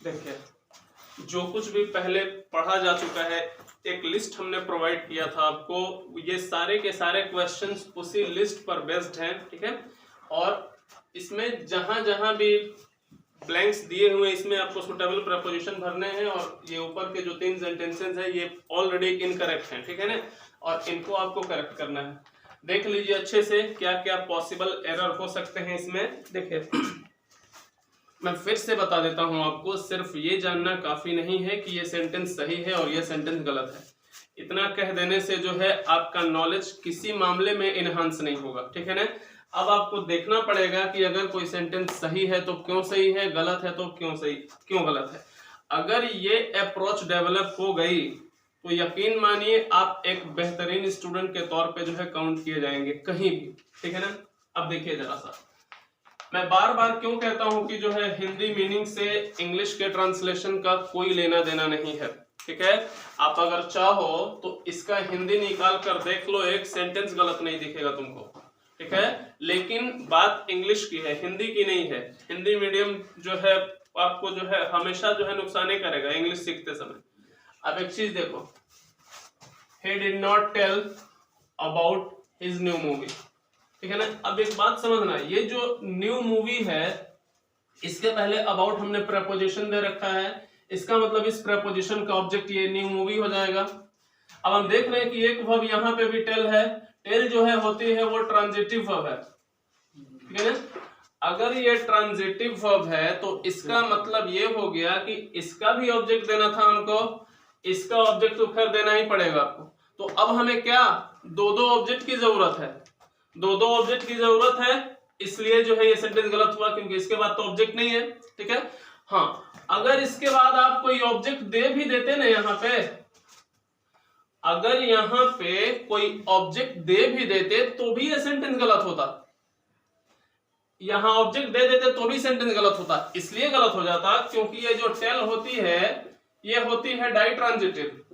देखिए, जो कुछ भी पहले पढ़ा जा चुका है, एक लिस्ट हमने प्रोवाइड किया था आपको, ये सारे के सारे क्वेश्चंस उसी लिस्ट पर बेस्ड हैं, ठीक है। और इसमें जहां जहां भी ब्लैंक्स दिए हुए इसमें आपको सुटेबल प्रपोजिशन भरने हैं, और ये ऊपर के जो 3 सेंटेंसेस हैं ये ऑलरेडी इनकरेक्ट हैं, ठीक है ना, और इनको आपको करेक्ट करना है। देख लीजिए अच्छे से क्या क्या पॉसिबल एरर हो सकते हैं इसमें। देखिए मैं फिर से बता देता हूं आपको, सिर्फ ये जानना काफी नहीं है कि ये सेंटेंस सही है और ये सेंटेंस गलत है। इतना कह देने से जो है आपका नॉलेज किसी मामले में इनहांस नहीं होगा, ठीक है ना। अब आपको देखना पड़ेगा कि अगर कोई सेंटेंस सही है तो क्यों सही है, गलत है तो क्यों गलत है। अगर ये अप्रोच डेवलप हो गई तो यकीन मानिए आप एक बेहतरीन स्टूडेंट के तौर पे जो है काउंट किए जाएंगे कहीं भी, ठीक है ना। अब देखिए जरा सा, मैं बार बार क्यों कहता हूं कि जो है हिंदी मीनिंग से इंग्लिश के ट्रांसलेशन का कोई लेना देना नहीं है, ठीक है। आप अगर चाहो तो इसका हिंदी निकाल कर देख लो, एक सेंटेंस गलत नहीं दिखेगा तुमको, ठीक है। लेकिन बात इंग्लिश की है, हिंदी की नहीं है। हिंदी मीडियम जो है आपको जो है हमेशा जो है नुकसान ही करेगा इंग्लिश सीखते समय। अब एक चीज देखो, he did not tell about his new movie, ठीक है ना। अब एक बात समझना, ये जो न्यू मूवी है इसके पहले अबाउट हमने प्रपोजिशन दे रखा है, इसका मतलब इस प्रपोजिशन का ऑब्जेक्ट ये न्यू मूवी हो जाएगा। अब हम देख रहे हैं कि एक वर्ब यहाँ पे भी टेल है, टेल जो है होती है वो ट्रांजिटिव वर्ब है, ठीक है ना। अगर ये ट्रांजिटिव वर्ब है तो इसका मतलब ये हो गया कि इसका भी ऑब्जेक्ट देना था हमको, इसका ऑब्जेक्ट तो खैर देना ही पड़ेगा आपको। तो अब हमें क्या दो ऑब्जेक्ट की जरूरत है, दो ऑब्जेक्ट की जरूरत है, इसलिए जो है ये सेंटेंस गलत हुआ क्योंकि इसके बाद तो ऑब्जेक्ट नहीं है, ठीक है। हाँ, अगर इसके बाद आप कोई ऑब्जेक्ट दे भी देते ना यहाँ पे, अगर यहाँ पे कोई ऑब्जेक्ट दे भी देते तो भी ये सेंटेंस गलत होता, यहां ऑब्जेक्ट दे देते तो भी सेंटेंस गलत होता। इसलिए गलत हो जाता क्योंकि ये जो टेल होती है ये होती है डाइट्रांजिटिव।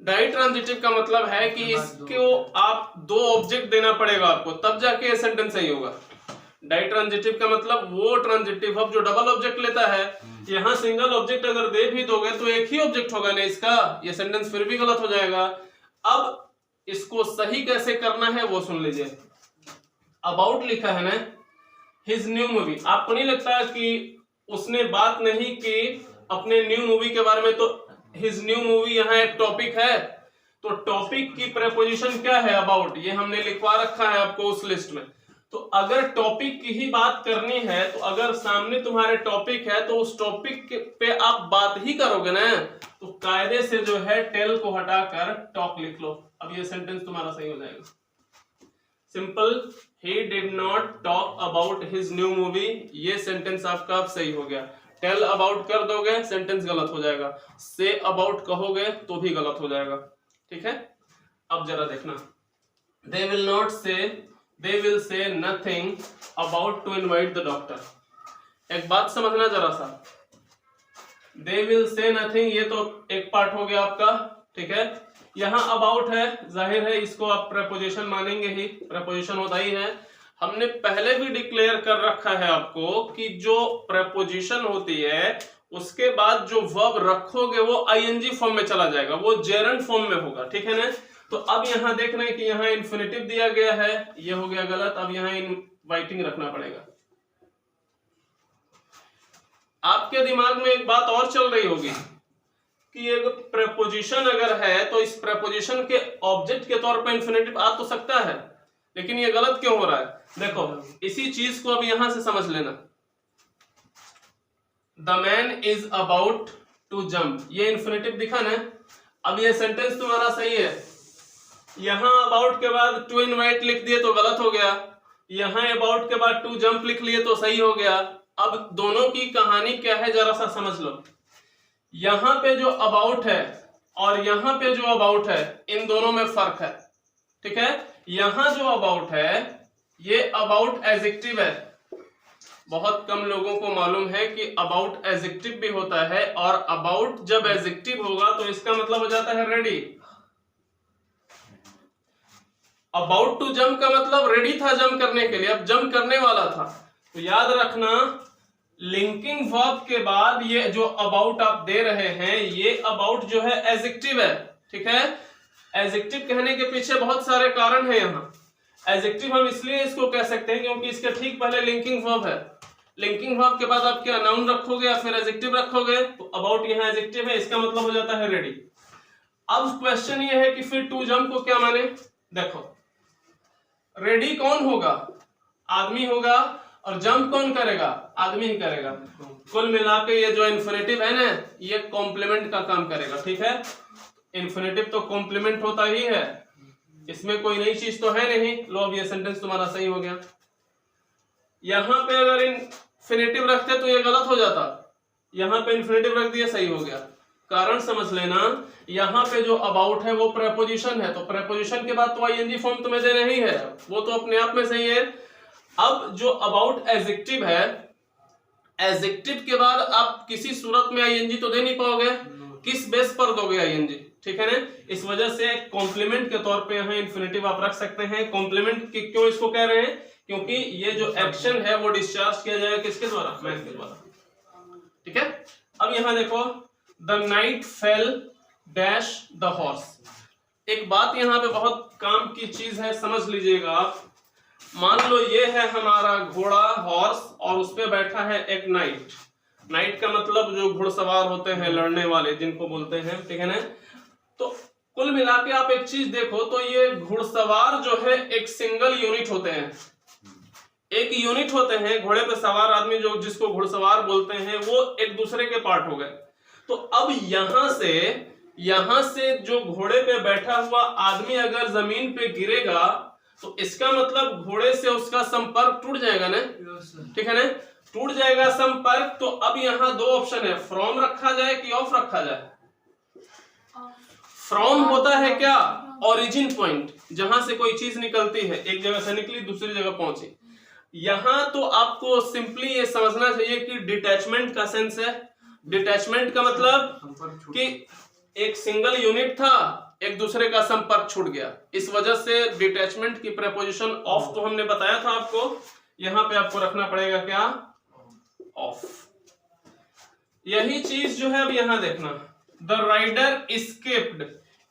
डाइट्रांजिटिव का मतलब है कि इसको आप दो ऑब्जेक्ट देना पड़ेगा आपको, तब जाके ये सेंटेंस सही होगा। डाइट्रांजिटिव का मतलब वो ट्रांजिटिव वर्ब जो डबल ऑब्जेक्ट लेता है। यहां सिंगल ऑब्जेक्ट अगर दे भी दोगे तो एक ही ऑब्जेक्ट होगा ना इसका, ये सेंटेंस फिर भी गलत हो जाएगा। अब इसको सही कैसे करना है वो सुन लीजिए। अबाउट लिखा है ना, हिज न्यू मूवी, आपको नहीं लगता कि उसने बात नहीं की अपने न्यू मूवी के बारे में, तो हिज न्यू मूवी यहाँ एक टॉपिक है, तो टॉपिक की प्रेपोजिशन क्या है अबाउट, ये हमने लिखवा रखा है आपको उस लिस्ट में। तो अगर टॉपिक की ही बात करनी है तो अगर सामने तुम्हारे टॉपिक है तो उस टॉपिक पे आप बात ही करोगे ना, तो कायदे से जो है टेल को हटाकर टॉक लिख लो। अब ये सेंटेंस तुम्हारा सही हो जाएगा। Simple, he did not talk about his new movie, ये सेंटेंस आपका अब सही हो गया। टेल अबाउट कर दोगे सेंटेंस गलत हो जाएगा, से अबाउट कहोगे तो भी गलत हो जाएगा, ठीक है। अब जरा देखना, दे will not say, they will say nothing about to invite the doctor. एक बात समझना जरा सा, दे विल से नथिंग ये तो एक पार्ट हो गया आपका, ठीक है। यहां अबाउट है, जाहिर है इसको आप प्रपोजिशन मानेंगे ही, प्रपोजिशन होता ही है। हमने पहले भी डिक्लेयर कर रखा है आपको कि जो प्रपोजिशन होती है उसके बाद जो वर्ब रखोगे वो आईएनजी फॉर्म में चला जाएगा, वो जेरंड फॉर्म में होगा, ठीक है ना। तो अब यहां देख रहे हैं कि यहां इन्फिनिटिव दिया गया है, ये हो गया गलत, अब यहां इनवाइटिंग रखना पड़ेगा। आपके दिमाग में एक बात और चल रही होगी कि एक प्रपोजिशन अगर है तो इस प्रपोजिशन के ऑब्जेक्ट के तौर पर इन्फिनिटिव आ तो सकता है, लेकिन ये गलत क्यों हो रहा है। देखो इसी चीज को अब यहां से समझ लेना, the man is about to jump, ये इन्फिनिटिव दिखा ना। अब ये सेंटेंस तुम्हारा सही है, यहां अबाउट के बाद टू इनवाइट लिख दिए तो गलत हो गया, यहां अबाउट के बाद टू जंप लिख लिए तो सही हो गया। अब दोनों की कहानी क्या है जरा सा समझ लो, यहां पे जो अबाउट है और यहां पे जो अबाउट है इन दोनों में फर्क है, ठीक है। यहां जो अबाउट है ये अबाउट एडजेक्टिव है, बहुत कम लोगों को मालूम है कि अबाउट एडजेक्टिव भी होता है, और अबाउट जब एडजेक्टिव होगा तो इसका मतलब हो जाता है रेडी। अबाउट टू जंप का मतलब रेडी था जंप करने के लिए, अब जंप करने वाला था, तो याद रखना लिंकिंग वर्ब के बाद ये जो अबाउट आप दे रहे हैं, ये अबाउट जो है एडजेक्टिव है, ठीक है। एडजेक्टिव कहने के पीछे बहुत सारे कारण हैं। यहाँ एडजेक्टिव हम इसलिए इसको कह सकते हैं क्योंकि इसके ठीक पहले लिंकिंग वर्ब है। लिंकिंग वर्ब के बाद आप क्या नाउन रखोगे या फिर एडजेक्टिव रखोगे, तो अबाउट यहाँ एडजेक्टिव है, इसका मतलब हो जाता है रेडी। अब क्वेश्चन ये है कि फिर टू जंप को क्या माने। देखो रेडी कौन होगा, आदमी होगा, और जंप कौन करेगा, आदमी ही करेगा। कुल मिला के ये जो इन्फिनेटिव है ना, ये कॉम्प्लीमेंट का काम करेगा, ठीक है। इन्फिनेटिव तो कॉम्प्लीमेंट होता ही है, इसमें कोई नई चीज तो है नहीं। लो अब ये सेंटेंस तुम्हारा सही हो गया। यहां पे अगर इन्फिनेटिव रखते तो ये गलत हो जाता, यहां पे इन्फिनेटिव रख दिया, सही हो गया। कारण समझ लेना, यहाँ पे जो अबाउट है वो प्रेपोजिशन है, तो प्रेपोजिशन के बाद तो आईएनजी फॉर्म तुम्हें देना ही है, वो तो अपने आप में सही है। अब जो अबाउट एडजेक्टिव है, एडजेक्टिव के बाद आप किसी सूरत में आईएनजी तो दे नहीं पाओगे, किस बेस पर दोगे आईएनजी, ठीक है ना। इस वजह से कॉम्प्लीमेंट के तौर पे यहाँ इन्फिनेटिव आप रख सकते हैं। कॉम्प्लीमेंट क्यों इसको कह रहे हैं, क्योंकि ये जो एक्शन है वो डिस्चार्ज किया जाएगा किसके द्वारा, मैन के द्वारा, ठीक है। अब यहाँ देखो the night fail dash the horse. एक बात यहाँ पे बहुत काम की चीज है, समझ लीजिएगा आप। मान लो ये है हमारा घोड़ा हॉर्स, और उस पे बैठा है एक नाइट। नाइट का मतलब जो घुड़सवार होते हैं, लड़ने वाले जिनको बोलते हैं, ठीक है ना। तो कुल मिला के आप एक चीज देखो तो ये घुड़सवार जो है एक सिंगल यूनिट होते हैं, एक यूनिट होते हैं। घोड़े पे सवार आदमी जो जिसको घुड़सवार बोलते हैं, वो एक दूसरे के पार्ट हो गए। तो अब यहां से जो घोड़े पे बैठा हुआ आदमी अगर जमीन पे गिरेगा तो इसका मतलब घोड़े से उसका संपर्क टूट जाएगा ना, ठीक है ना, टूट जाएगा संपर्क। तो अब यहाँ दो ऑप्शन है, फ्रॉम रखा जाए कि ऑफ रखा जाए। फ्रॉम होता है क्या, ओरिजिन पॉइंट, जहां से कोई चीज निकलती है, एक जगह से निकली दूसरी जगह पहुंची। यहां तो आपको सिंपली ये समझना चाहिए कि डिटैचमेंट का सेंस है। डिटैचमेंट का मतलब कि एक सिंगल यूनिट था, एक दूसरे का संपर्क छूट गया, इस वजह से डिटैचमेंट की प्रेपोजिशन ऑफ तो हमने बताया था आपको। यहां पे आपको रखना पड़ेगा क्या, ऑफ। यही चीज जो है अब यहां देखना, द राइडर एस्केप्ड।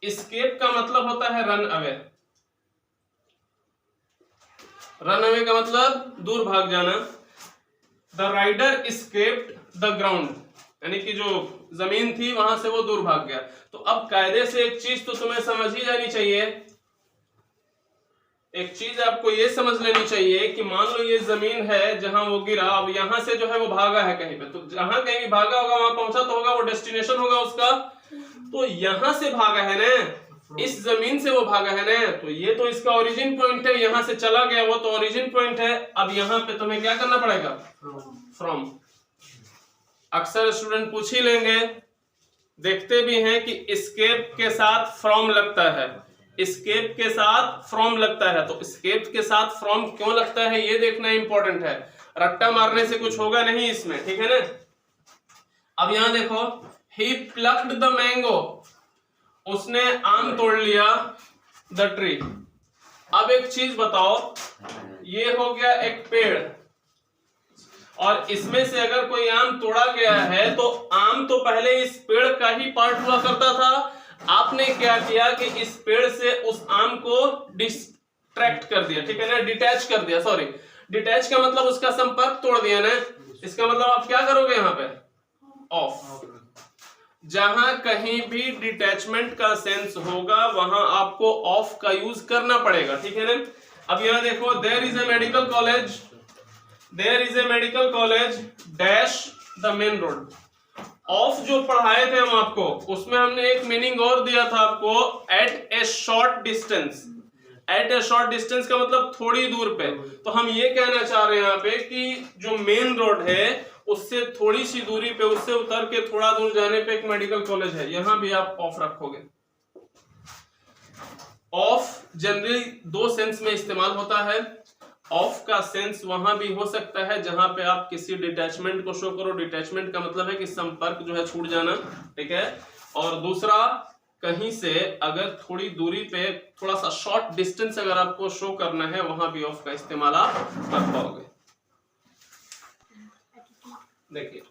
एस्केप का मतलब होता है रन अवे। रन अवे का मतलब दूर भाग जाना। The rider escaped the ground, यानी कि जो जमीन थी वहां से वो दूर भाग गया। तो अब कायदे से एक चीज तो तुम्हें समझ ही जानी चाहिए, एक चीज आपको ये समझ लेनी चाहिए कि मान लो ये जमीन है जहां वो गिरा, अब यहां से जो है वो भागा है कहीं पे, तो जहां कहीं भी भागा होगा वहां पहुंचा तो होगा, वो डेस्टिनेशन होगा उसका। तो यहां से भागा है ना, इस जमीन से वो भागा है ना, तो ये तो इसका ओरिजिन पॉइंट है, यहां से चला गया वो तो ओरिजिन पॉइंट है। अब यहां पे तुम्हें क्या करना पड़ेगा, फ्रॉम। अक्सर स्टूडेंट पूछ ही लेंगे, देखते भी हैं कि एस्केप के साथ फ्रॉम लगता है, एस्केप के साथ फ्रॉम लगता है। तो एस्केप के साथ फ्रॉम क्यों लगता है ये देखना इंपॉर्टेंट है, रट्टा मारने से कुछ होगा नहीं इसमें, ठीक है ना। अब यहां देखो, ही प्लक्ड द मैंगो, उसने आम तोड़ लिया, द ट्री। अब एक चीज बताओ, ये हो गया एक पेड़, और इसमें से अगर कोई आम तोड़ा गया है तो आम तो पहले इस पेड़ का ही पार्ट हुआ करता था। आपने क्या किया कि इस पेड़ से उस आम को डिस्ट्रैक्ट कर दिया, ठीक है ना, डिटैच कर दिया, सॉरी डिटैच का मतलब उसका संपर्क तोड़ दिया ना। इसका मतलब आप क्या करोगे यहाँ पे, ऑफ। जहां कहीं भी डिटैचमेंट का सेंस होगा वहां आपको ऑफ का यूज करना पड़ेगा, ठीक है ना। अब यहां देखो, there is a medical college, there is a medical college dash the main road. Off जो पढ़ाए थे हम आपको, उसमें हमने एक मीनिंग और दिया था आपको, at a short distance. At a short distance का मतलब थोड़ी दूर पे। तो हम ये कहना चाह रहे हैं यहाँ पे कि जो मेन रोड है उससे थोड़ी सी दूरी पे, उससे उतर के थोड़ा दूर जाने पे एक मेडिकल कॉलेज है, यहां भी आप ऑफ रखोगे। ऑफ जनरली दो सेंस में इस्तेमाल होता है। ऑफ का सेंस वहां भी हो सकता है जहां पे आप किसी डिटैचमेंट को शो करो, डिटैचमेंट का मतलब है कि संपर्क जो है छूट जाना, ठीक है। और दूसरा, कहीं से अगर थोड़ी दूरी पे थोड़ा सा शॉर्ट डिस्टेंस अगर आपको शो करना है, वहां भी ऑफ का इस्तेमाल आप कर पाओगे। देखिए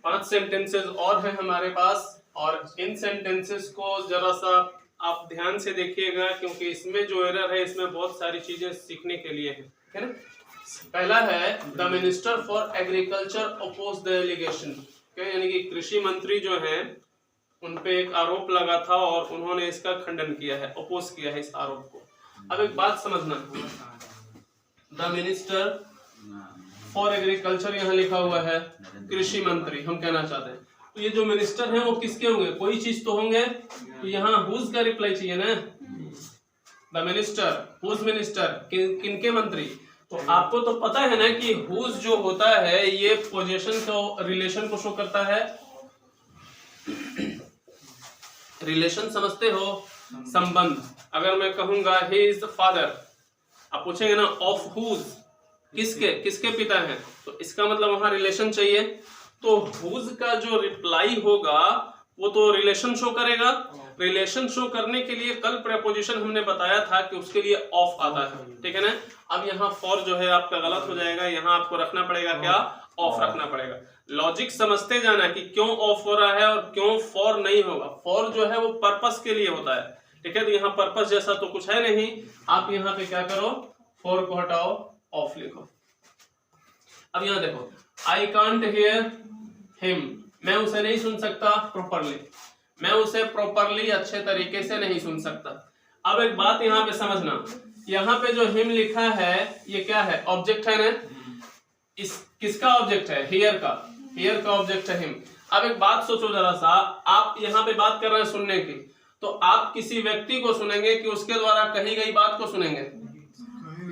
5 सेंटेंसेस और हैं हमारे पास, और इन सेंटेंसेस को जरा सा आप ध्यान से देखिएगा, क्योंकि इसमें जो एरर है इसमें बहुत सारी चीजें सीखने के लिए है ना। पहला है the minister for agriculture oppose the allegation, यानी कि कृषि मंत्री जो हैं उन पे एक आरोप लगा था और उन्होंने इसका खंडन किया है, अपोज किया है इस आरोप को। अब एक बात समझना, द मिनिस्टर फॉर एग्रीकल्चर यहाँ लिखा हुआ है कृषि मंत्री, हम कहना चाहते हैं तो ये जो मिनिस्टर हैं वो किसके होंगे, कोई चीज तो होंगे, तो यहाँ हुज का रिप्लाई चाहिए ना, द मिनिस्टर, हुज मिनिस्टर, किनके मंत्री। तो आपको तो पता है ना कि हुज जो होता है ये पोजीशन को, रिलेशन को शो करता है, रिलेशन समझते हो, संबंध। अगर मैं कहूंगा ही इज द फादर, आप पूछेंगे ना ऑफ हुज, किसके, किसके पिता हैं, तो इसका मतलब वहां रिलेशन चाहिए। तो हुज का जो रिप्लाई होगा वो तो रिलेशन शो करेगा। रिलेशन शो करने के लिए कल प्रेपोजिशन हमने बताया था कि उसके लिए ऑफ आता है, ठीक है ना। अब यहाँ फॉर जो है आपका गलत हो जाएगा, यहाँ आपको रखना पड़ेगा क्या, ऑफ रखना पड़ेगा। लॉजिक समझते जाना कि क्यों ऑफ हो रहा है और क्यों फॉर नहीं होगा। फॉर जो है वो पर्पस के लिए होता है, ठीक है, तो यहाँ पर्पस जैसा तो कुछ है नहीं। आप यहाँ पे क्या करो, फॉर को हटाओ, ऑफ लिखो। अब यहाँ देखो, आई कांट हियर हिम, मैं उसे नहीं सुन सकता प्रॉपरली, मैं उसे प्रॉपरली अच्छे तरीके से नहीं सुन सकता। अब एक बात यहाँ पे समझना, यहाँ पे जो हिम लिखा है ये क्या है, ऑब्जेक्ट है ना, इस किसका ऑब्जेक्ट है, हियर का, हियर का ऑब्जेक्ट है हिम। अब एक बात सोचो जरा सा, आप यहाँ पे बात कर रहे हैं सुनने की, तो आप किसी व्यक्ति को सुनेंगे कि उसके द्वारा कही गई बात को सुनेंगे।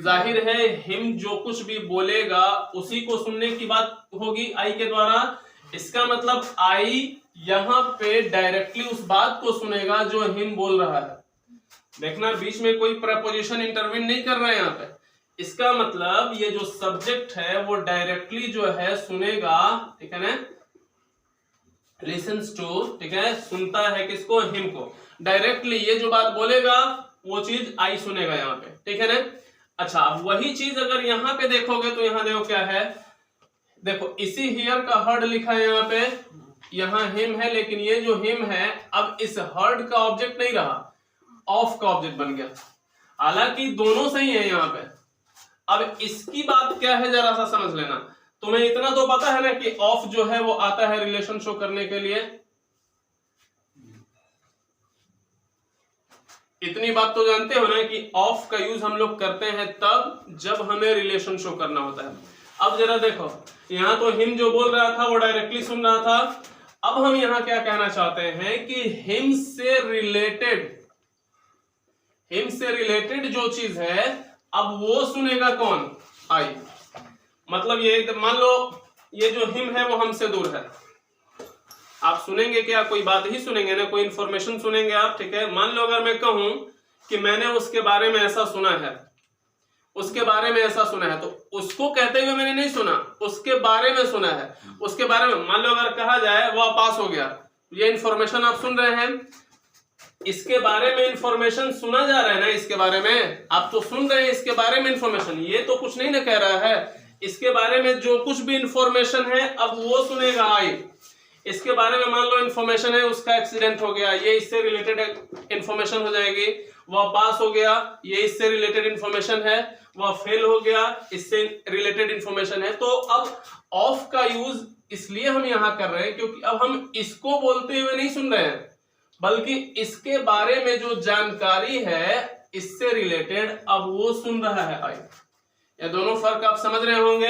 जाहिर है हिम जो कुछ भी बोलेगा उसी को सुनने की बात होगी आई के द्वारा। इसका मतलब आई यहाँ पे डायरेक्टली उस बात को सुनेगा जो हिम बोल रहा है। देखना बीच में कोई प्रपोजिशन इंटरवीन नहीं कर रहा है यहाँ पे। इसका मतलब ये जो सब्जेक्ट है वो डायरेक्टली जो है सुनेगा, ठीक है ना, लिसन्स टू, ठीक है, सुनता है किसको, हिम को। डायरेक्टली ये जो बात बोलेगा वो चीज आई सुनेगा यहाँ पे, ठीक है ना। अच्छा, अब वही चीज अगर यहाँ पे देखोगे तो यहाँ देखो क्या है, देखो इसी हियर का हर्ड लिखा है यहाँ पे, यहाँ हिम है, लेकिन ये जो हिम है अब इस हर्ड का ऑब्जेक्ट नहीं रहा, ऑफ का ऑब्जेक्ट बन गया। हालांकि दोनों सही है यहाँ पे। अब इसकी बात क्या है जरा सा समझ लेना। तुम्हें इतना तो पता है ना कि ऑफ जो है वो आता है रिलेशन शो करने के लिए, इतनी बात तो जानते हो ना कि ऑफ का यूज हम लोग करते हैं तब जब हमें रिलेशन शो करना होता है। अब जरा देखो, यहाँ तो हिम जो बोल रहा था वो डायरेक्टली सुन रहा था। अब हम यहाँ क्या कहना चाहते हैं कि हिम से रिलेटेड जो चीज है अब वो सुनेगा कौन, आई। मतलब ये मान लो ये जो हिम है वो हमसे दूर है, आप सुनेंगे क्या, कोई बात ही सुनेंगे ना, कोई इंफॉर्मेशन सुनेंगे आप, ठीक है। मान लो अगर मैं कहूं कि मैंने उसके बारे में ऐसा सुना है, उसके बारे में ऐसा सुना है, तो उसको कहते हुए मैंने नहीं सुना, उसके बारे में सुना है, उसके बारे में। मान लो अगर कहा जाए वह पास हो गया, ये इंफॉर्मेशन आप सुन रहे हैं, इसके बारे में इंफॉर्मेशन सुना जा रहा है ना, इसके बारे में आप तो सुन रहे हैं, इसके बारे में इंफॉर्मेशन, ये तो कुछ नहीं ना कह रहा है। इसके बारे में जो कुछ भी इंफॉर्मेशन है अब वो सुनेगा आई। इसके बारे में मान लो इंफॉर्मेशन है उसका एक्सीडेंट हो गया, ये इससे रिलेटेड इंफॉर्मेशन हो जाएगी। वह पास हो गया, ये इससे रिलेटेड इंफॉर्मेशन है। वह फेल हो गया, इससे रिलेटेड इंफॉर्मेशन है। तो अब ऑफ का यूज इसलिए हम यहां कर रहे हैं क्योंकि अब हम इसको बोलते हुए नहीं सुन रहे हैं, बल्कि इसके बारे में जो जानकारी है इससे रिलेटेड अब वो सुन रहा है आई। ये दोनों फर्क आप समझ रहे होंगे।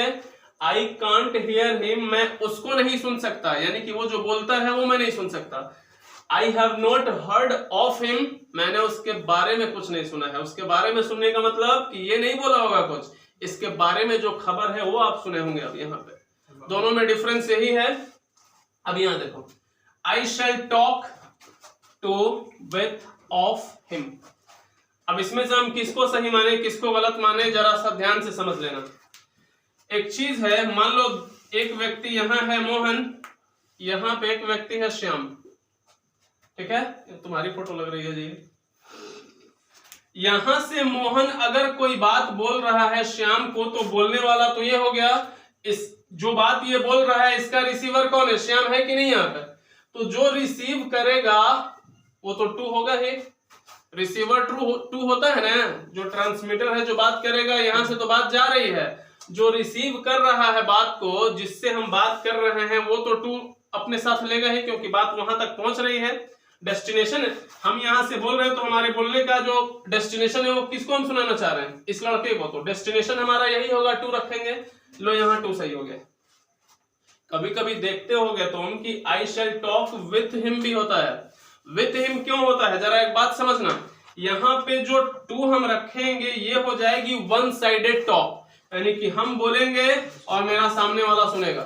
आई कांट हियर हिम, मैं उसको नहीं सुन सकता, यानी कि वो जो बोलता है वो मैं नहीं सुन सकता। I have not heard of him, मैंने उसके बारे में कुछ नहीं सुना है। उसके बारे में सुनने का मतलब कि ये नहीं बोला होगा कुछ, इसके बारे में जो खबर है वो आप सुने होंगे। अब यहाँ पे दोनों में डिफरेंस यही है। अब यहाँ देखो, I shall talk to with of him. अब इसमें से हम किसको सही माने किसको गलत माने जरा सा ध्यान से समझ लेना। एक चीज है, मान लो एक व्यक्ति यहाँ है मोहन, यहाँ पे एक व्यक्ति है श्याम, ठीक है, तुम्हारी फोटो लग रही है जी। यहां से मोहन अगर कोई बात बोल रहा है श्याम को, तो बोलने वाला तो ये हो गया, इस जो बात ये बोल रहा है इसका रिसीवर कौन है, श्याम है कि नहीं यहाँ पे, तो जो रिसीव करेगा वो तो टू होगा ही, रिसीवर टू होता है ना, जो ट्रांसमीटर है जो बात करेगा, यहां से तो बात जा रही है, जो रिसीव कर रहा है बात को, जिससे हम बात कर रहे हैं, वो तो टू अपने साथ लेगा ही, क्योंकि बात वहां तक पहुंच रही है, डेस्टिनेशन हम यहां से बोल रहे हैं, तो हमारे बोलने का जो डेस्टिनेशन है वो किसको हम सुनाना चाह रहे हैं, इस लड़के को, तो डेस्टिनेशन हमारा यही होगा, टू रखेंगे, लो यहाँ टू सही हो गया। कभी कभी देखते होगे तुम कि आई शैल टॉक विथ हिम भी होता है, विथ हिम क्यों होता है, जरा एक बात समझना, यहाँ पे जो टू हम रखेंगे ये हो जाएगी वन साइडेड टॉक, यानी कि हम बोलेंगे और मेरा सामने वाला सुनेगा,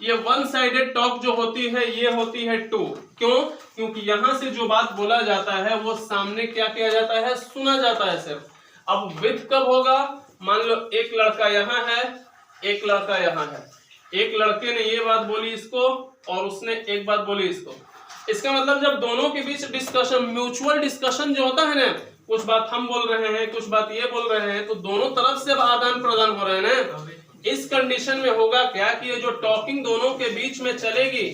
ये वन साइडेड टॉक जो होती है ये होती है टू, क्यों, क्योंकि यहां से जो बात बोला जाता है वो सामने क्या किया जाता है, सुना जाता है सिर्फ। अब विथ कब होगा, मान लो एक लड़का यहाँ है, एक लड़का यहाँ है, एक लड़के ने ये बात बोली इसको और उसने एक बात बोली इसको, इसका मतलब जब दोनों के बीच डिस्कशन, म्यूचुअल डिस्कशन जो होता है ना, कुछ बात हम बोल रहे हैं, कुछ बात ये बोल रहे हैं, तो दोनों तरफ से आदान प्रदान हो रहे हैं ना, इस कंडीशन में होगा क्या कि ये जो टॉकिंग दोनों के बीच में चलेगी,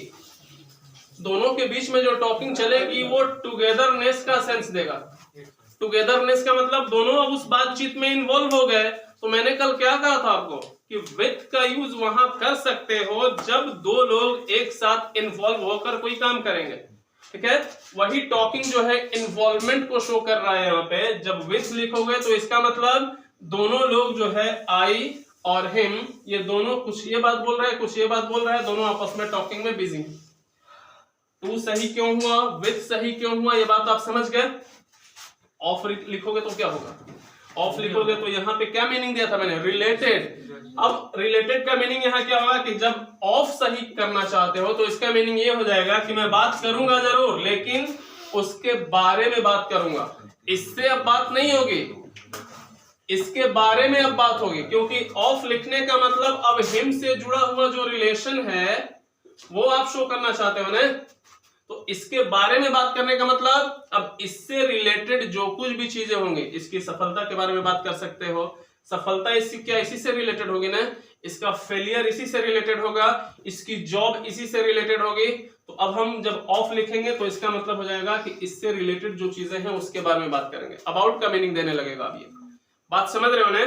दोनों के बीच में जो टॉकिंग चलेगी वो टुगेदरनेस का सेंस देगा। टुगेदरनेस का मतलब दोनों अब उस बातचीत में इन्वॉल्व हो गए। तो मैंने कल क्या कहा था आपको कि विथ का यूज वहां कर सकते हो जब दो लोग एक साथ इन्वॉल्व होकर कोई काम करेंगे, ठीक है। वही टॉकिंग जो है इन्वॉल्वमेंट को शो कर रहा है यहाँ पे। जब विथ लिखोगे तो इसका मतलब दोनों लोग जो है आई और हिम, ये दोनों कुछ ये बात बोल रहे हैं, कुछ ये बात बोल रहे हैं, दोनों आपस में टॉकिंग में बिजी। टू सही क्यों हुआ, विथ सही क्यों हुआ, ये बात आप समझ गए। ऑफ लिखोगे तो क्या होगा, ऑफ लिखोगे तो यहाँ पे क्या मीनिंग दिया था मैंने, रिलेटेड। अब रिलेटेड का मीनिंग यहाँ क्या होगा कि जब ऑफ सही करना चाहते हो तो इसका मीनिंग ये हो जाएगा कि मैं बात करूंगा जरूर, लेकिन उसके बारे में बात करूंगा, इससे अब बात नहीं होगी, इसके बारे में अब बात होगी। क्योंकि ऑफ लिखने का मतलब अब हिम से जुड़ा हुआ जो रिलेशन है वो आप शो करना चाहते हो ना, तो इसके बारे में बात करने का मतलब अब इससे रिलेटेड जो कुछ भी चीजें होंगी, इसकी सफलता के बारे में बात कर सकते हो, सफलता इसकी क्या इसी से रिलेटेड होगी ना, इसका फेलियर इसी से रिलेटेड होगा, इसकी जॉब इसी से रिलेटेड होगी। तो अब हम जब ऑफ लिखेंगे तो इसका मतलब हो जाएगा कि इससे रिलेटेड जो चीजें हैं उसके बारे में बात करेंगे, अबाउट का मीनिंग देने लगेगा। अब ये बात समझ रहे हो ना।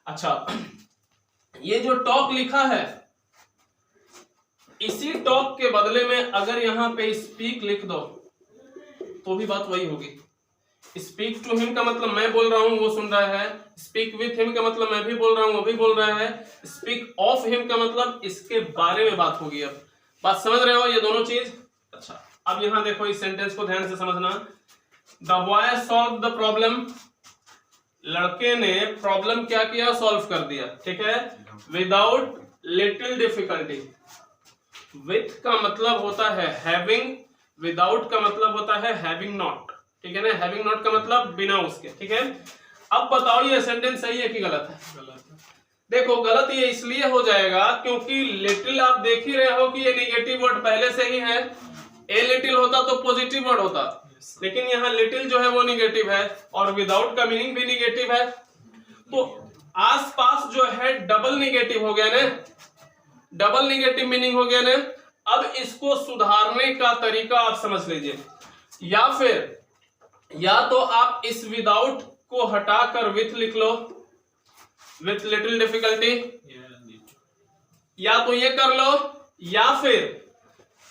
अच्छा, ये जो टॉक लिखा है, इसी टॉक के बदले में अगर यहां पे स्पीक लिख दो तो भी बात वही होगी। स्पीक टू हिम का मतलब मैं बोल रहा हूं वो सुन रहा है, स्पीक विथ हिम का मतलब मैं भी बोल रहा हूं वो भी बोल रहा है, स्पीक ऑफ हिम का मतलब इसके बारे में बात होगी। अब बात समझ रहे हो ये दोनों चीज। अच्छा, अब यहां देखो इस सेंटेंस को ध्यान से समझना। The boy solve the problem, लड़के ने प्रॉब्लम क्या किया, सॉल्व कर दिया, ठीक है, विदाउट लिटिल डिफिकल्टी। विथ का मतलब होता है हैविंग, विदाउट का मतलब होता है हैविंग नॉट, ठीक है ना, हैविंग नॉट का मतलब बिना उसके, ठीक है। अब बताओ ये सेंटेंस सही है कि गलत है। गलत है। देखो गलत ये इसलिए हो जाएगा क्योंकि लिटिल आप देख ही रहे हो कि ये निगेटिव वर्ड पहले से ही है, ए लिटिल होता तो पॉजिटिव वर्ड होता, लेकिन यहाँ लिटिल जो है वो निगेटिव है और विदाउट का मीनिंग भी निगेटिव है, तो आसपास जो है डबल निगेटिव हो गया ना, डबल निगेटिव मीनिंग हो गया ना। अब इसको सुधारने का तरीका आप समझ लीजिए, या फिर या तो आप इस विदाउट को हटाकर विथ लिख लो, विथ लिटिल डिफिकल्टी, या तो ये कर लो, या फिर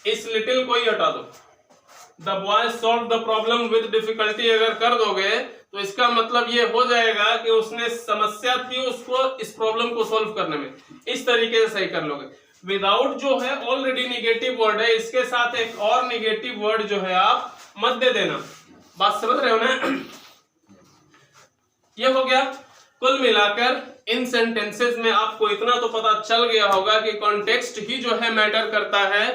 इस लिटिल को ही हटा दो। The boy solve the problem with difficulty अगर कर दोगे तो इसका मतलब ये हो जाएगा कि उसने समस्या थी उसको इस प्रॉब्लम को सॉल्व करने में, इस तरीके से सही कर लोगे। विदाउट जो है ऑलरेडी निगेटिव वर्ड है, इसके साथ एक और निगेटिव वर्ड जो है आप मत दे देना। बात समझ रहे हो ना। ये हो गया। कुल मिलाकर इन सेंटेंसेस में आपको इतना तो पता चल गया होगा कि कॉन्टेक्स्ट ही जो है मैटर करता है,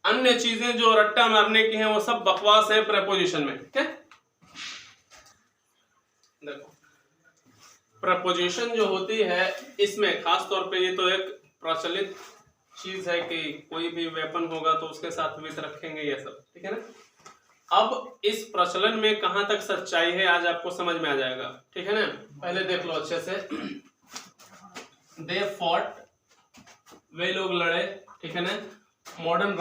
अन्य चीजें जो रट्टा मारने की हैं वो सब बकवास है प्रेपोजिशन में, ठीक है। देखो प्रपोजिशन जो होती है इसमें खास तौर पे ये तो एक प्रचलित चीज है कि कोई भी वेपन होगा तो उसके साथ विथ रखेंगे, ये सब ठीक है ना। अब इस प्रचलन में कहां तक सच्चाई है आज आपको समझ में आ जाएगा, ठीक है ना। पहले देख लो अच्छे से। दे फॉट वे लोग लड़े, ठीक है ना, मॉडर्न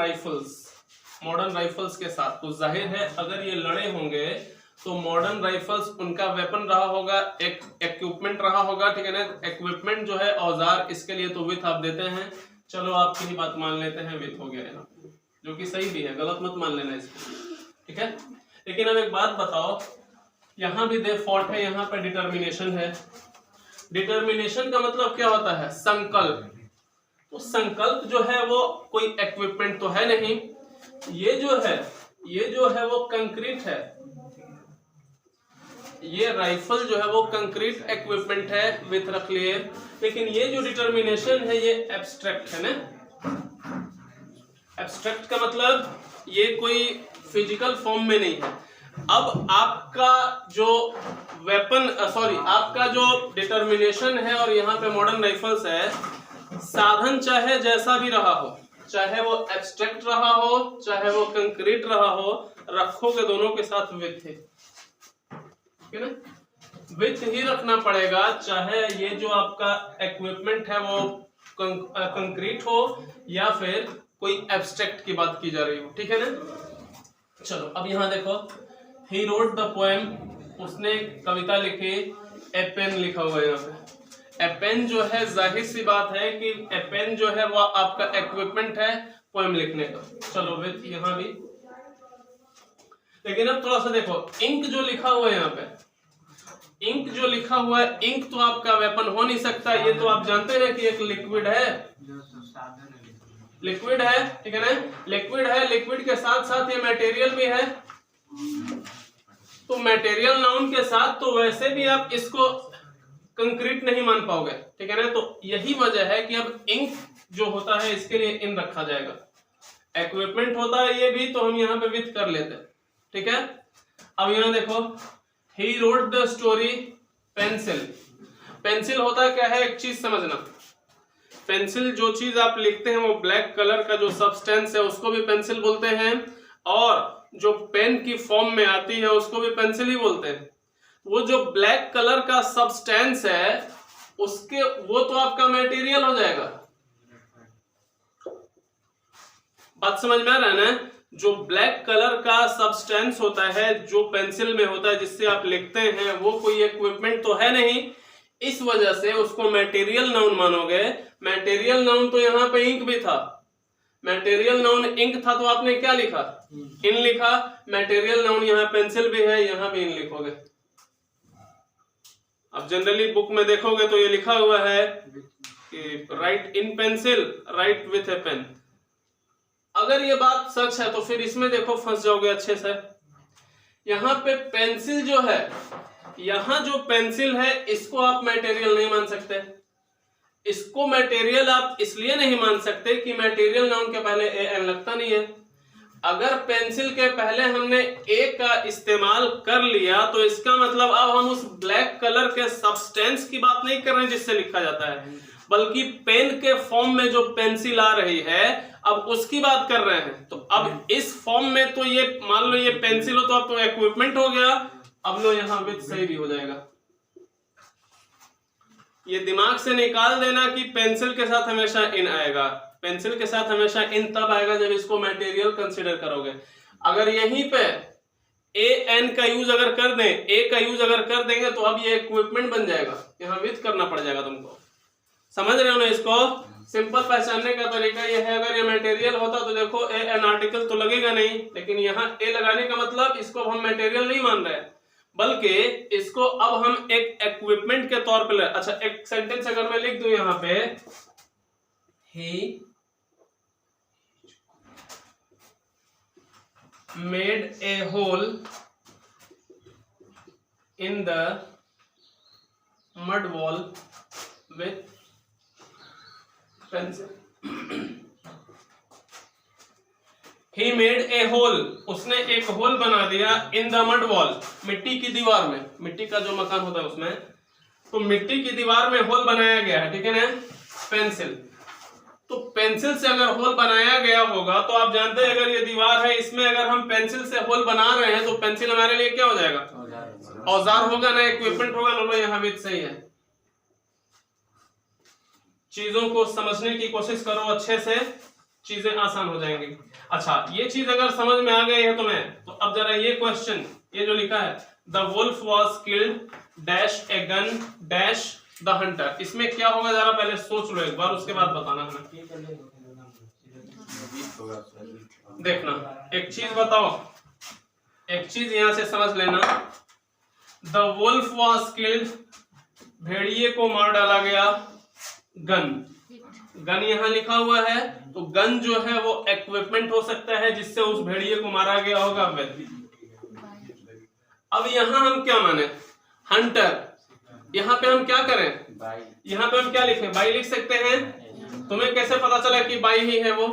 राइफल्स के साथ। तो जाहिर है अगर ये लड़े होंगे तो मॉडर्न राइफल्स उनका वेपन रहा होगा, एक इक्विपमेंट रहा होगा, ठीक है ना। इक्विपमेंट जो है औजार, इसके लिए तो विथ आप देते हैं, चलो आपकी ही बात मान लेते हैं, विथ हो गया यहाँ, जो कि सही भी है, गलत मत मान लेना इसको, ठीक है। लेकिन अब एक बात बताओ, यहाँ भी दे फॉट है, यहाँ पे डिटर्मिनेशन है। डिटर्मिनेशन का मतलब क्या होता है? संकल्प। तो संकल्प जो है वो कोई इक्विपमेंट तो है नहीं, ये जो है वो कंक्रीट है, ये राइफल जो है वो कंक्रीट इक्विपमेंट है, विथ रख लिए। लेकिन ये जो डिटर्मिनेशन है ये एब्स्ट्रैक्ट है ना। एब्स्ट्रैक्ट का मतलब ये कोई फिजिकल फॉर्म में नहीं है। अब आपका जो आपका जो डिटर्मिनेशन है और यहाँ पे मॉडर्न राइफल्स है, साधन चाहे जैसा भी रहा हो, चाहे वो एब्स्ट्रैक्ट रहा हो, चाहे वो कंक्रीट रहा हो, रखोगे दोनों के साथ विथ है, ठीक है ना। विथ ही रखना पड़ेगा, चाहे ये जो आपका इक्विपमेंट है वो कंक्रीट हो या फिर कोई एब्स्ट्रैक्ट की बात की जा रही हो, ठीक है ना। चलो अब यहाँ देखो, ही रोट द पोएम, उसने कविता लिखी, ए पेन लिखा हुआ है यहाँ पे। ए पेन जो है, जाहिर सी बात है कि ए पेन जो है वो आपका इक्विपमेंट है पोएम लिखने का। चलो विथ यहाँ भी। लेकिन अब थोड़ा सा देखो, इंक जो लिखा हुआ है यहाँ पे, इंक जो लिखा हुआ है, इंक तो आपका वेपन हो नहीं सकता, ये तो आप जानते हैं कि एक लिक्विड है, लिक्विड है, ठीक है ना। लिक्विड है, लिक्विड के साथ साथ ये मटेरियल भी है, तो मटेरियल नाउन के साथ तो वैसे भी आप इसको कंक्रीट नहीं मान पाओगे, ठीक है ना। तो यही वजह है कि अब इंक जो होता है इसके लिए इन रखा जाएगा। इक्विपमेंट होता है ये भी, तो हम यहाँ पे विथ कर लेते हैं, ठीक है। अब यहाँ देखो, he wrote the story pencil. Pencil होता क्या है, एक चीज समझना, पेंसिल जो चीज आप लिखते हैं वो ब्लैक कलर का जो सब्सटेंस है उसको भी पेंसिल बोलते हैं, और जो पेन की फॉर्म में आती है उसको भी पेंसिल ही बोलते हैं। वो जो ब्लैक कलर का सब्सटेंस है उसके, वो तो आपका मटेरियल हो जाएगा। बात समझ में आ रहा है ना। जो ब्लैक कलर का सब्सटेंस होता है, जो पेंसिल में होता है, जिससे आप लिखते हैं, वो कोई इक्विपमेंट तो है नहीं, इस वजह से उसको मटेरियल नाउन मानोगे। मटेरियल नाउन तो यहाँ पे इंक भी था, मटेरियल नाउन इंक था, तो आपने क्या लिखा? इन लिखा। मटेरियल नाउन यहाँ पेंसिल भी है, यहाँ भी इन लिखोगे। अब जनरली बुक में देखोगे तो ये लिखा हुआ है कि write in pencil, write with a pen. अगर ये बात सच है तो फिर इसमें देखो फंस जाओगे अच्छे से। यहाँ पे पेंसिल जो है, यहाँ जो पेंसिल है इसको आप मटेरियल नहीं मान सकते। इसको मटेरियल आप इसलिए नहीं मान सकते कि मटेरियल नाउन के पहले ए एन लगता नहीं है। अगर पेंसिल के पहले हमने ए का इस्तेमाल कर लिया तो इसका मतलब अब हम उस ब्लैक कलर के सब्सटेंस की बात नहीं कर रहे हैं जिससे लिखा जाता है, बल्कि पेन के फॉर्म में जो पेंसिल आ रही है अब उसकी बात कर रहे हैं। तो अब इस फॉर्म में तो ये मान लो ये पेंसिल हो तो अब तो इक्विपमेंट हो गया। अब लो यहाँ विथ सही भी हो जाएगा। ये दिमाग से निकाल देना कि पेंसिल के साथ हमेशा इन आएगा। पेंसिल के साथ हमेशा इन तब आएगा जब इसको मटेरियल कंसीडर करोगे। अगर यहीं पे ए एन का यूज अगर कर दें, ए का यूज अगर कर देंगे तो अब ये इक्विपमेंट बन जाएगा, यहाँ विथ करना पड़ जाएगा तुमको। समझ रहे हो ना इसको? सिंपल पहचानने का तरीका ये है, अगर ये मटेरियल होता तो देखो ए एन आर्टिकल तो लगेगा नहीं, लेकिन यहाँ ए लगाने का मतलब इसको हम मटेरियल नहीं मान रहे, बल्कि इसको अब हम एक इक्विपमेंट के तौर पे ले। अच्छा, एक सेंटेंस अगर मैं लिख दूं यहाँ पे, he made a hole in the mud wall with pencil. He made a hole, उसने एक होल बना दिया in the mud wall, मिट्टी की दीवार में। मिट्टी का जो मकान होता है उसमें, तो मिट्टी की दीवार में होल बनाया गया है, ठीक है ना, पेंसिल। तो पेंसिल से अगर होल बनाया गया होगा तो आप जानते हैं अगर ये दीवार है इसमें अगर हम पेंसिल से होल बना रहे हैं तो पेंसिल हमारे लिए क्या हो जाएगा? औजार होगा ना, इक्विपमेंट होगा ना। यहाँ भी सही है। चीजों को समझने की कोशिश करो अच्छे से, चीजें आसान हो जाएंगी। अच्छा, ये चीज अगर समझ में आ गई है तुम्हें, तो अब जरा ये क्वेश्चन, ये जो लिखा है the wolf was killed dash a gun dash the hunter, इसमें क्या होगा जरा पहले सोच लो एक बार, उसके बाद बताना हमें। देखना, एक चीज बताओ, एक चीज यहां से समझ लेना, द वुल्फ वॉज किल्ड, भेड़िए को मार डाला गया, गन, गन यहां लिखा हुआ है, तो गन जो है वो इक्विपमेंट हो सकता है जिससे उस भेड़िए को मारा गया होगा। अब यहां हम क्या माने, हंटर, यहाँ पे हम क्या करें, यहाँ पे हम क्या लिखें, बाई लिख सकते हैं। तुम्हें कैसे पता चला कि बाई ही है वो,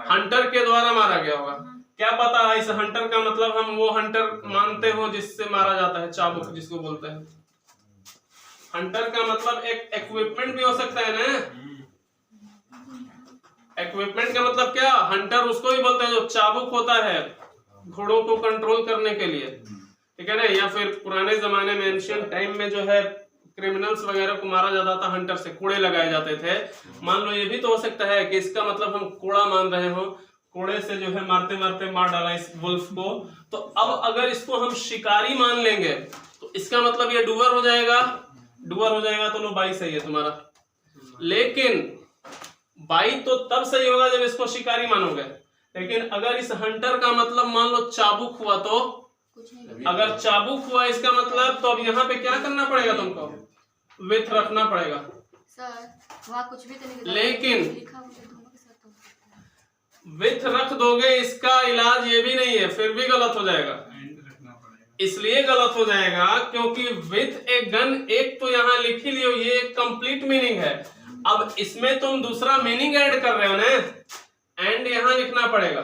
हंटर के द्वारा मारा गया होगा। क्या पता इस हंटर का मतलब हम वो हंटर मानते हो जिससे मारा जाता है, चाबुक जिसको बोलते हैं। हंटर का मतलब एक इक्विपमेंट भी हो सकता है ना, इक्विपमेंट का मतलब क्या, हंटर उसको भी बोलते हैं जो चाबुक होता है घोड़ों को कंट्रोल करने के लिए, ठीक है ना। या फिर पुराने जमाने में एंशिएंट टाइम में जो है क्रिमिनल्स वगैरह को मारा जाता था हंटर से, कोड़े लगाए जाते थे। मान लो ये भी तो हो सकता है कि इसका मतलब हम कोड़ा मान रहे हो, कोड़े से जो है मारते मारते मार डाला इस वुल्फ को। तो अब अगर इसको हम शिकारी मान लेंगे तो इसका मतलब ये डूअर हो जाएगा, डूअर हो जाएगा। तो लो बाई सही है तुम्हारा, लेकिन बाई तो तब सही होगा जब इसको शिकारी मानोगे। लेकिन अगर इस हंटर का मतलब मान लो चाबुक हुआ, तो अगर चाबुक हुआ इसका मतलब, तो अब यहाँ पे क्या करना पड़ेगा तुमको, विथ रखना पड़ेगा सर, वहाँ कुछ भी तो नहीं, लेकिन विथ रख दोगे इसका इलाज ये भी नहीं है, फिर भी गलत हो जाएगा। इसलिए गलत हो जाएगा क्योंकि विथ ए गन एक तो यहाँ लिख ही लियो, ये एक कंप्लीट मीनिंग है। अब इसमें तुम दूसरा मीनिंग ऐड कर रहे हो ना, एंड यहाँ लिखना पड़ेगा,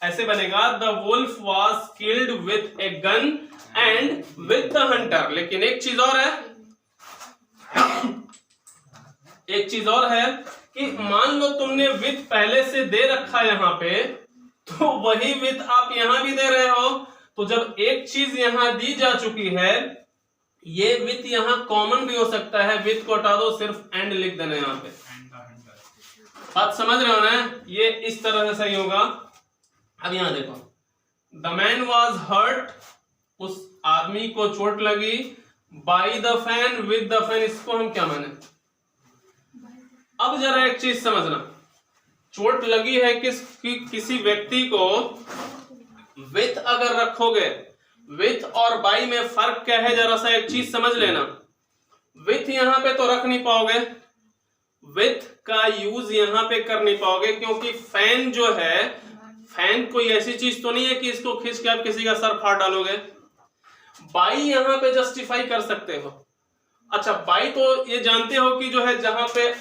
ऐसे बनेगा the wolf was killed with a gun and with the hunter. लेकिन एक चीज और है, एक चीज और है कि मान लो तुमने विथ पहले से दे रखा यहाँ पे, तो वही विथ आप यहां भी दे रहे हो। तो जब एक चीज यहां दी जा चुकी है, ये विथ यहां कॉमन भी हो सकता है, विथ को हटा दो, सिर्फ एंड लिख देना यहाँ पे। बात समझ रहे हो ना, ये इस तरह से सही होगा। अब यहां देखो, द मैन वॉज हर्ट, उस आदमी को चोट लगी, by the fan with the fan, इसको हम क्या माने। अब जरा एक चीज समझना, चोट लगी है किसी व्यक्ति को, विथ अगर रखोगे, विथ और बाई में फर्क क्या है, जरा सा एक चीज समझ लेना। विथ यहां पे तो रख नहीं पाओगे, विथ का यूज यहां पे कर नहीं पाओगे, क्योंकि फैन जो है, फैन कोई ऐसी चीज तो नहीं है कि इसको खींच के आप किसी का सर फाड़ डालोगे। बाई यहां पे जस्टिफाई कर सकते हो। अच्छा, बाई तो ये जानते हो कि जो है जहां पे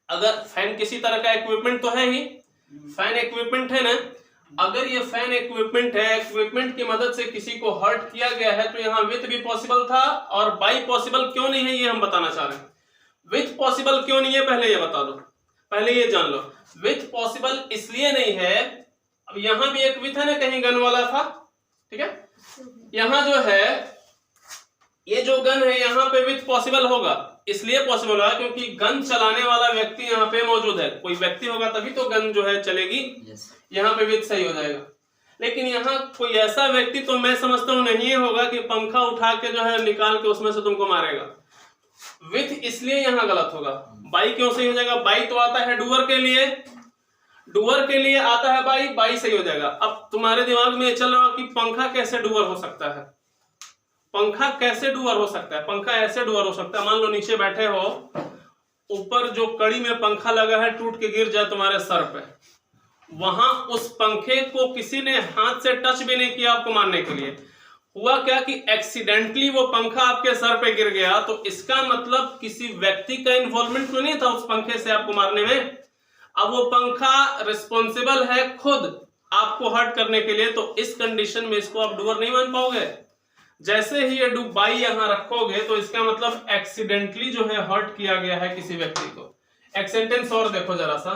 अगर फैन किसी तरह का इक्विपमेंट तो है ही, फैन इक्विपमेंट है ना, अगर ये फैन इक्विपमेंट है, इक्विपमेंट की मदद से किसी को हर्ट किया गया है, तो यहाँ विथ भी पॉसिबल था और बाई पॉसिबल क्यों नहीं है, ये हम बताना चाह रहे हैं। विथ पॉसिबल क्यों नहीं है पहले ये बता दो, पहले ये जान लो। विथ पॉसिबल इसलिए नहीं है, अब यहां भी एक विथ है ना, कहीं गन वाला था, ठीक है। यहां जो है ये जो गन है, यहां पे विथ पॉसिबल होगा, इसलिए पॉसिबल होगा क्योंकि गन चलाने वाला व्यक्ति यहाँ पे मौजूद है। कोई व्यक्ति होगा तभी तो गन जो है चलेगी, यहाँ पे विथ सही हो जाएगा। लेकिन यहाँ कोई ऐसा व्यक्ति तो मैं समझता हूँ नहीं होगा कि पंखा उठा के जो है निकाल के उसमें से तुमको मारेगा। विथ इसलिए यहाँ गलत होगा। बाई क्यों सही हो जाएगा, बाई तो आता है डूअर के लिए, डूअर के लिए आता है बाई, बाई सही हो जाएगा। अब तुम्हारे दिमाग में चल रहा कि पंखा कैसे डूअर हो सकता है, पंखा कैसे डूअर हो सकता है, पंखा ऐसे डूअर हो सकता है। मान लो नीचे बैठे हो, ऊपर जो कड़ी में पंखा लगा है टूट के गिर जाए तुम्हारे सर पे, वहां उस पंखे को किसी ने हाथ से टच भी नहीं किया आपको मारने के लिए, हुआ क्या कि एक्सीडेंटली वो पंखा आपके सर पे गिर गया, तो इसका मतलब किसी व्यक्ति का इन्वॉल्वमेंट तो नहीं था उस पंखे से आपको मारने में। अब वो पंखा रिस्पॉन्सिबल है खुद आपको हर्ट करने के लिए, तो इस कंडीशन में इसको आप डूअर नहीं मान पाओगे। जैसे ही ये बाई यहां रखोगे तो इसका मतलब एक्सीडेंटली जो है हर्ट किया गया है किसी व्यक्ति को। एक सेंटेंस और देखो जरा सा,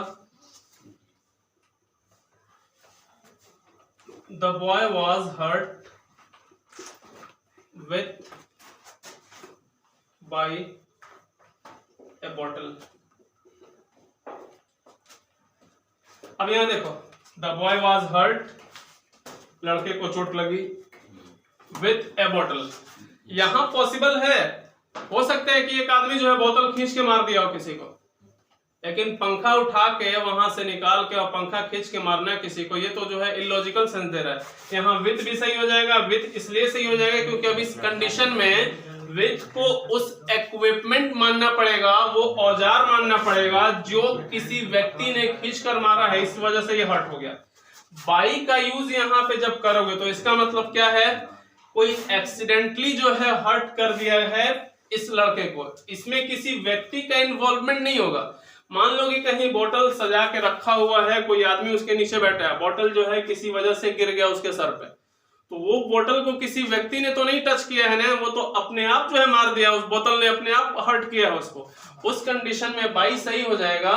the boy was hurt with by a bottle. अब यहां देखो, द बॉय वॉज हर्ट, लड़के को चोट लगी, विथ ए बॉटल। यहां पॉसिबल है, हो सकता है कि एक आदमी जो है बोतल खींच के मार दिया हो किसी को, लेकिन पंखा उठा के वहां से निकाल के और पंखा खींच के मारना किसी को, ये तो जो है इलॉजिकल सेंस दे रहा है। यहाँ विथ भी सही हो जाएगा, विथ इसलिए सही हो जाएगा क्योंकि अब इस कंडीशन में विथ को उस इक्विपमेंट मानना पड़ेगा, वो औजार मानना पड़ेगा जो किसी व्यक्ति ने खींच कर मारा है, इस वजह से ये हर्ट हो गया। बाई का यूज यहाँ पे जब करोगे तो इसका मतलब क्या है, कोई एक्सीडेंटली जो है हर्ट कर दिया है इस लड़के को, इसमें किसी व्यक्ति का इन्वॉल्वमेंट नहीं होगा। मान लो कि कहीं बोतल सजा के रखा हुआ है, कोई आदमी उसके नीचे बैठा है, बोतल जो है किसी वजह से गिर गया उसके सर पे, तो वो बोतल को किसी व्यक्ति ने तो नहीं टच किया है ना, वो तो अपने आप जो है मार दिया, उस बोतल ने अपने आप हर्ट किया है उसको। उस कंडीशन में बाई सही हो जाएगा,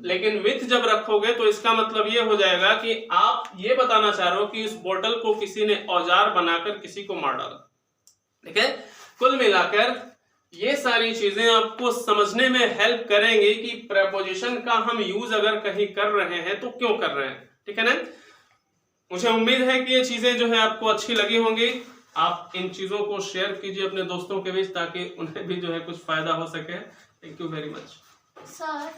लेकिन विथ जब रखोगे तो इसका मतलब ये हो जाएगा कि आप ये बताना चाह रहे हो कि इस बोतल को किसी ने औजार बनाकर किसी को मार डाला। ठीक है, कुल मिलाकर ये सारी चीजें आपको समझने में हेल्प करेंगी कि प्रेपोजिशन का हम यूज अगर कहीं कर रहे हैं तो क्यों कर रहे हैं। ठीक है ना, मुझे उम्मीद है कि ये चीजें जो है आपको अच्छी लगी होंगी। आप इन चीजों को शेयर कीजिए अपने दोस्तों के बीच ताकि उन्हें भी जो है कुछ फायदा हो सके। Thank you very much. Sir